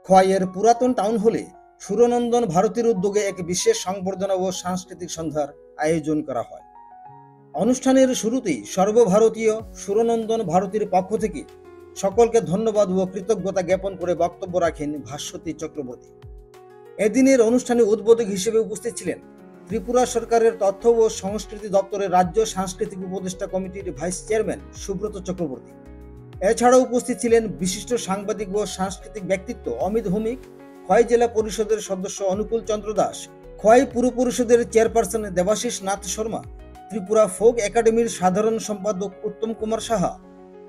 খোয়াইয়ের পুরাতন টাউন হলে সুরনন্দন ভারতীর উদ্যোগে এক বিশেষ সংবর্ধনা ও সাংস্কৃতিক সন্ধ্যার আয়োজন করা হয়। অনুষ্ঠানের শুরুতেই সর্বভারতীয় সুরনন্দন ভারতীর পক্ষ থেকে সকলকে ধন্যবাদ ও কৃতজ্ঞতা জ্ঞাপন করে বক্তব্য রাখেন ভাস্বতী চক্রবর্তী। এদিনের অনুষ্ঠানে উদ্বোধক হিসেবে উপস্থিত ছিলেন ত্রিপুরা সরকারের তথ্য ও সংস্কৃতি দপ্তরের রাজ্য সাংস্কৃতিক উপদেষ্টা কমিটির ভাইস চেয়ারম্যান সুব্রত চক্রবর্তী। এছাড়াও উপস্থিত ছিলেন বিশিষ্ট সাংবাদিক ও সাংস্কৃতিক ব্যক্তিত্ব অমিত ভৌমিক, খোয়াই জেলা পরিষদের সদস্য অনুকূল চন্দ্র দাস, খোয়াই পুর পরিষদের চেয়ারপারসন দেবাশিস নাথ শর্মা, ত্রিপুরা ফোক একাডেমির সাধারণ সম্পাদক উত্তম কুমার সাহা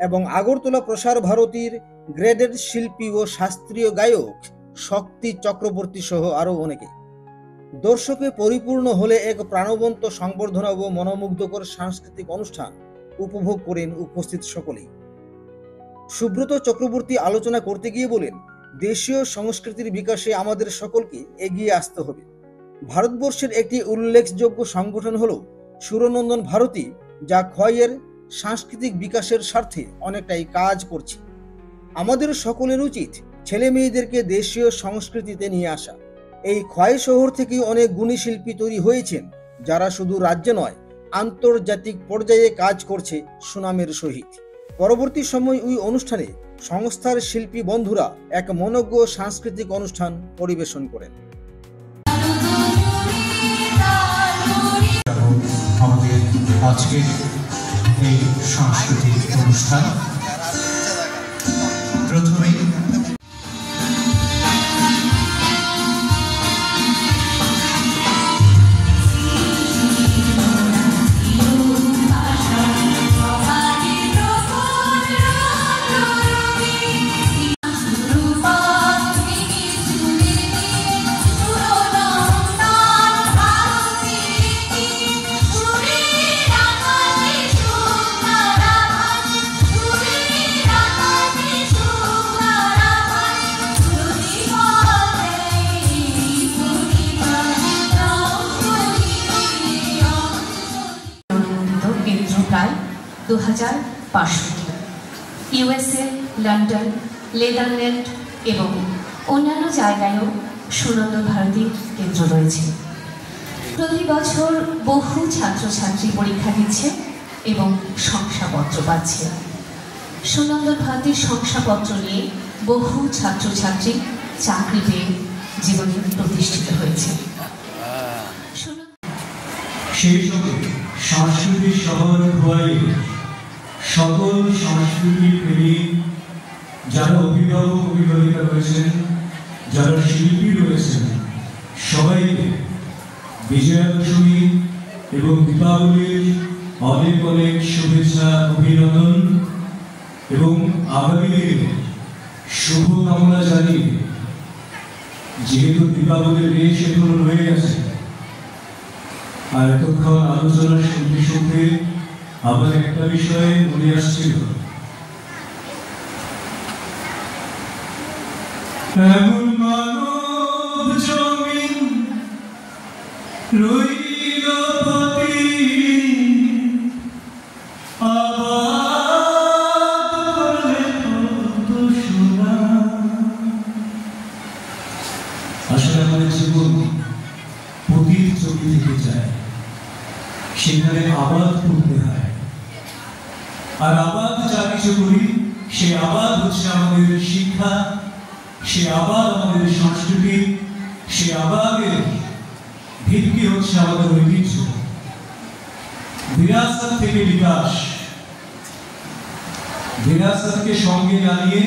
এবং আগরতলা প্রসার ভারতীর গ্রেডেড শিল্পী ও শাস্ত্রীয় গায়ক শক্তি চক্রবর্তী সহ আরও অনেকে। দর্শকে পরিপূর্ণ হলে এক প্রাণবন্ত সংবর্ধনা ও মনোমুগ্ধকর সাংস্কৃতিক অনুষ্ঠান উপভোগ করেন উপস্থিত সকলেই। সুব্রত চক্রবর্তী আলোচনা করতে গিয়ে বলেন, দেশীয় সংস্কৃতির বিকাশে আমাদের সকলকে এগিয়ে আসতে হবে। ভারতবর্ষের একটি উল্লেখযোগ্য সংগঠন হল সুরনন্দন ভারতী, যা খোয়াইয়ের সাংস্কৃতিক বিকাশের স্বার্থে অনেকটাই কাজ করছে। আমাদের সকলের উচিত ছেলে মেয়েদেরকে দেশীয় সংস্কৃতিতে নিয়ে আসা। এই খোয়াই শহর থেকে অনেক গুণী শিল্পী তৈরি হয়েছেন, যারা শুধু রাজ্যে নয় আন্তর্জাতিক পর্যায়ে কাজ করছে সুনামের সহিত। পরবর্তী সময় ওই অনুষ্ঠানে সংস্থার শিল্পী বন্ধুরা এক মনোজ্ঞ সাংস্কৃতিক অনুষ্ঠান পরিবেশন করেন। আমাদের আজকের এই সাংস্কৃতিক অনুষ্ঠান প্রথমেই প্রায় 2500টি ইউএসএ, লন্ডন, নেদারল্যান্ড এবং অন্যান্য জায়গায়ও সুনন্দন ভারতী কেন্দ্র রয়েছে। প্রতি বছর বহু ছাত্রছাত্রী পরীক্ষা দিচ্ছে এবং শংসাপত্র পাচ্ছে। সুনন্দন ভারতীর শংসাপত্র নিয়ে বহু ছাত্রছাত্রী চাকরি পেয়ে জীবনে প্রতিষ্ঠিত হয়েছে। সেই সঙ্গে সাংস্কৃতিক শহর খোয়াই সকল সংস্কৃতি প্রেমী যারা অভিভাবক অভিভাবিকা রয়েছেন, যারা শিল্পী রয়েছেন, সবাইকে বিজয়া দশমী এবং দীপাবলির অনেক অনেক শুভেচ্ছা, অভিনন্দন এবং আগামী দিনে শুভকামনা জানিয়ে, যেহেতু দীপাবলির রেশ এখনো রয়ে গেছে, আর এতক্ষণ আলোচনা শুনতে শুনতে আমার একটা বিষয়ে মনে আসছিল। এমন মানব জমিন রইল পতি, আসলে আমাদের জীবন পতির চোখে থেকে যায়, সেখানে আবাদ করতে হয়। আর আবাদ যা কিছু করি, সে আবাদ হচ্ছে আমাদের শিক্ষা, সে আবাদ আমাদের সংস্কৃতি, সে আবাদের ভিত্তি হচ্ছে আমাদের ঐতিহ্য। বিরাসত থেকে বিকাশ, বিরাসতকে সঙ্গে জানিয়ে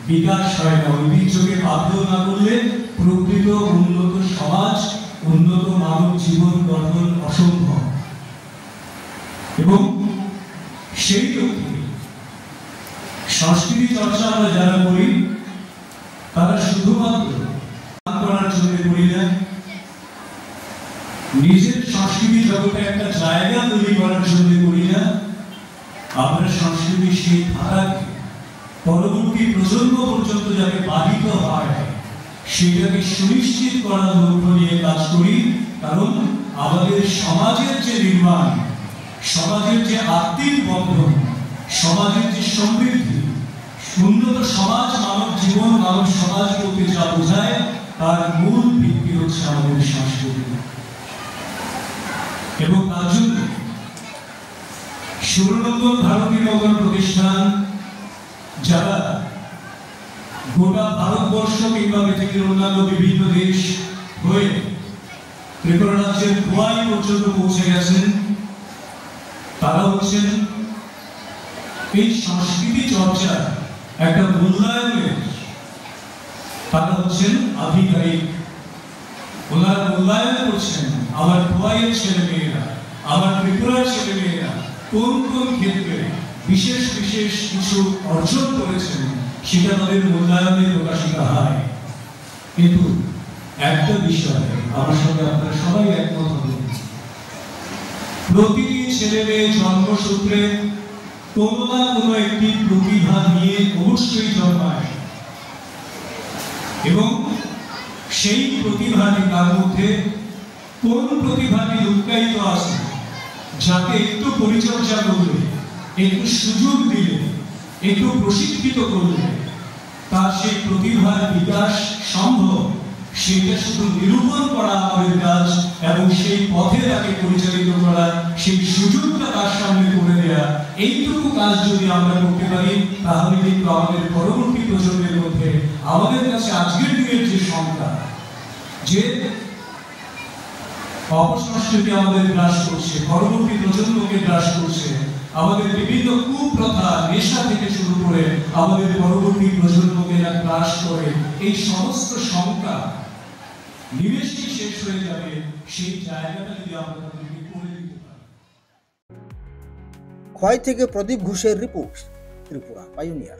বিকাশ হয় না। ঐতিহ্যকে বাধ্য না করলে প্রকৃত উন্নত সমাজ, উন্নত মানব জীবন গঠন অসম্ভব। এবং সেই লক্ষ্যে সংস্কৃতি চর্চা আমরা যারা করি, তারা শুধুমাত্র করার জন্য করি না, নিজের সংস্কৃতি জগতে একটা জায়গা তৈরি করার জন্য করি না। আমরা সংস্কৃতির সেই ধারাকে পরবর্তী প্রজন্ম পর্যন্ত যাতে বাধিত হয়, সেটাকে সুনিশ্চিত করার লক্ষ্য নিয়ে কাজ করি। কারণ আমাদের সমাজের যে নির্মাণ, সমাজের যে আত্মিক বন্ধন, সমাজের যে সমৃদ্ধি, উন্নত সমাজ, মানব জীবন, মানব সমাজ বলতে যা বোঝায় তার মূল ভিত্তি হচ্ছে আমাদের সংস্কৃতি। এবং তার জন্য সুরনন্দন ভারতী নগর প্রতিষ্ঠান, যারা গোটা ভারতবর্ষ কিংবা পৃথিবীর অন্যান্য বিভিন্ন দেশ হয়ে ত্রিপুরা রাজ্যের খোয়াই পর্যন্ত পৌঁছে গেছেন, তারা হচ্ছেন এই সংস্কৃতি চর্চার একটা মূল্যায়নের, তারা হচ্ছেন আধিকারিক। ওনারা মূল্যায়ন করছেন আমার খোয়াইয়ের ছেলে মেয়েরা, আমার ত্রিপুরার ছেলে মেয়েরা কোন কোন ক্ষেত্রে বিশেষ বিশেষ কিছু অর্জন করেছেন, সেটা তাদের মূল্যায়নে প্রকাশিত হয়। কিন্তু একটা বিষয় আমার সঙ্গে আপনারা সবাই একমত হবেন, প্রতিটি ছেলে মেয়ে জন্মসূত্রে কোনো না কোনো একটি প্রতিভা নিয়ে অবশ্যই জন্মায়, এবং সেই প্রতিভাটি তার মধ্যে কোন প্রতিভাটি লুকায়িত আছে, যাকে একটু পরিচর্যা করলে, একটু সুযোগ দিলে, একটু প্রশিক্ষিত করলে তার সেই প্রতিভার বিকাশ সম্ভব। সেটা শুধু নিরূপণ করা আমাদের কাজ, এবং সেই পথে তাকে পরিচালিত করা, সেই সুযোগটা তার সামনে করে দেয়া, এইটুকু কাজ যদি আমরা করতে পারি, তাহলে কিন্তু আমাদের পরবর্তী প্রজন্মের মধ্যে আমাদের কাছে আজকের দিনের যে সংখ্যা, যে অপসংস্কৃতি আমাদের গ্রাস করছে, পরবর্তী প্রজন্মকে গ্রাস করছে, আমাদের বিভিন্ন কুপ্রথা, নেশা থেকে শুরু করে আমাদের পরবর্তী প্রজন্মকে গ্রাস করে, এই সমস্ত সংখ্যা নিমেষেই শেষ হয়ে যাবে। সেই জায়গাটা যদি আমরা তাদেরকে করে দিতে পারি। খোয়াই থেকে প্রদীপ ঘোষের রিপোর্ট, ত্রিপুরা পাইওনিয়ার।